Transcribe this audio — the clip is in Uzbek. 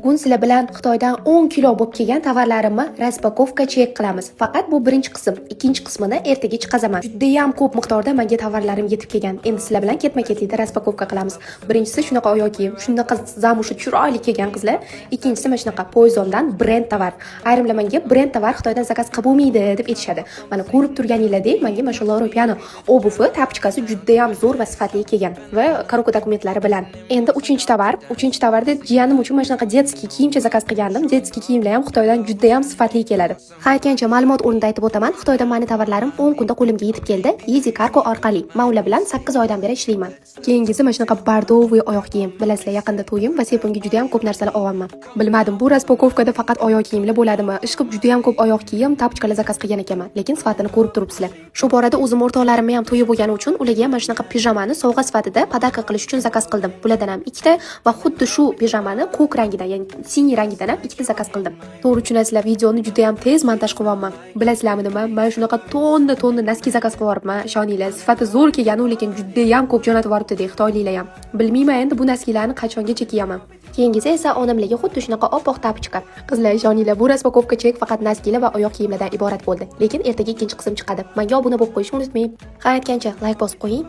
Bugun sizlar bilan Xitoydan 10 kilo bo'lib kelgan tovarlarimni raspakovka chek qilamiz. Faqat bu birinchi qism. Ikkinchi qismini ertaga chiqazaman. Juda ham ko'p miqdorda menga tovarlarim yetib kelgan. Endi sizlar bilan ketma-ketlikda raspakovka qilamiz. Birinchisi shunaqa oyoq kiyim, shunaqa zamushi chiroyli kelgan qizlar. Ikkinchisi mana shunaqa Poizondan brend tovar. Ayrimlar menga brend tovar Xitoydan zakaz qilib bo'lmaydi deb aytishadi. Mana ko'rib turganingizdek, menga mana shu Loropiano obufi, tapchkasi juda ham zo'r va sifatli kelgan va karuka dokumentlari bilan. Endi uchinchi tovarda jiyanim uchun mana shunaqa detskiy kiyimcha zakaz qilgandim. Detskiy kiyimlar ham Xitoydan juda ham sifatli keladi. Ha aytgancha ma'lumot o'rnida aytib o'taman. Xitoydan meni tovarlarim 10 kunda qo'limga yetib keldi. Easy Cargo orqali. Men ular bilan 8 oydan beri ishlayman. Keyingisi mana shunaqa bordoviy oyoq kiyim. Bilasizlar, yaqinda to'yim va sepimga juda ham ko'p narsalar olganman. Bilmadim, bu raspakovkada faqat oyoq kiyimlar bo'ladimi? Ishqib juda ham ko'p oyoq kiyim, tapchkalar zakaz qilgan ekanman, lekin sifatini ko'rib turibsizlar. Shu borada o'zim o'rtoqlarimni ham to'yi bo'lgani uchun ularga ham mana shunaqa pijamani sovg'a sifatida podarka qilish uchun zakaz qildim. Bulardan ham ikkita va xuddi shu pijamani ko'k rangidan, ya'ni siniy rangidan ham ikkita zakaz qildim. To'g'ri tushunasizlar, videoni juda ham tez montaj qilyapman. Bilasizlarmi nima? Men shunaqa tonna naski zakaz qilib yuboribman. Ishoninglar, sifati zo'r kelgani, lekin juda ham ko'p jo'natib yuboribdi deydi xitoyliklar ham. Bilmayman endi bu naskilarni qachongacha kiyaman. Keyingisi esa onamlarga xuddi shunaqa oppoq tapchka. Qizlar, ishoninglar, bu raspakovka chek faqat naskilar va oyoq kiyimlardan iborat bo'ldi. Lekin ertaga ikkinchi qism chiqadi. Menga obuna bo'lib qo'yishni unutmang. Ha aytgancha like bosib qo'ying.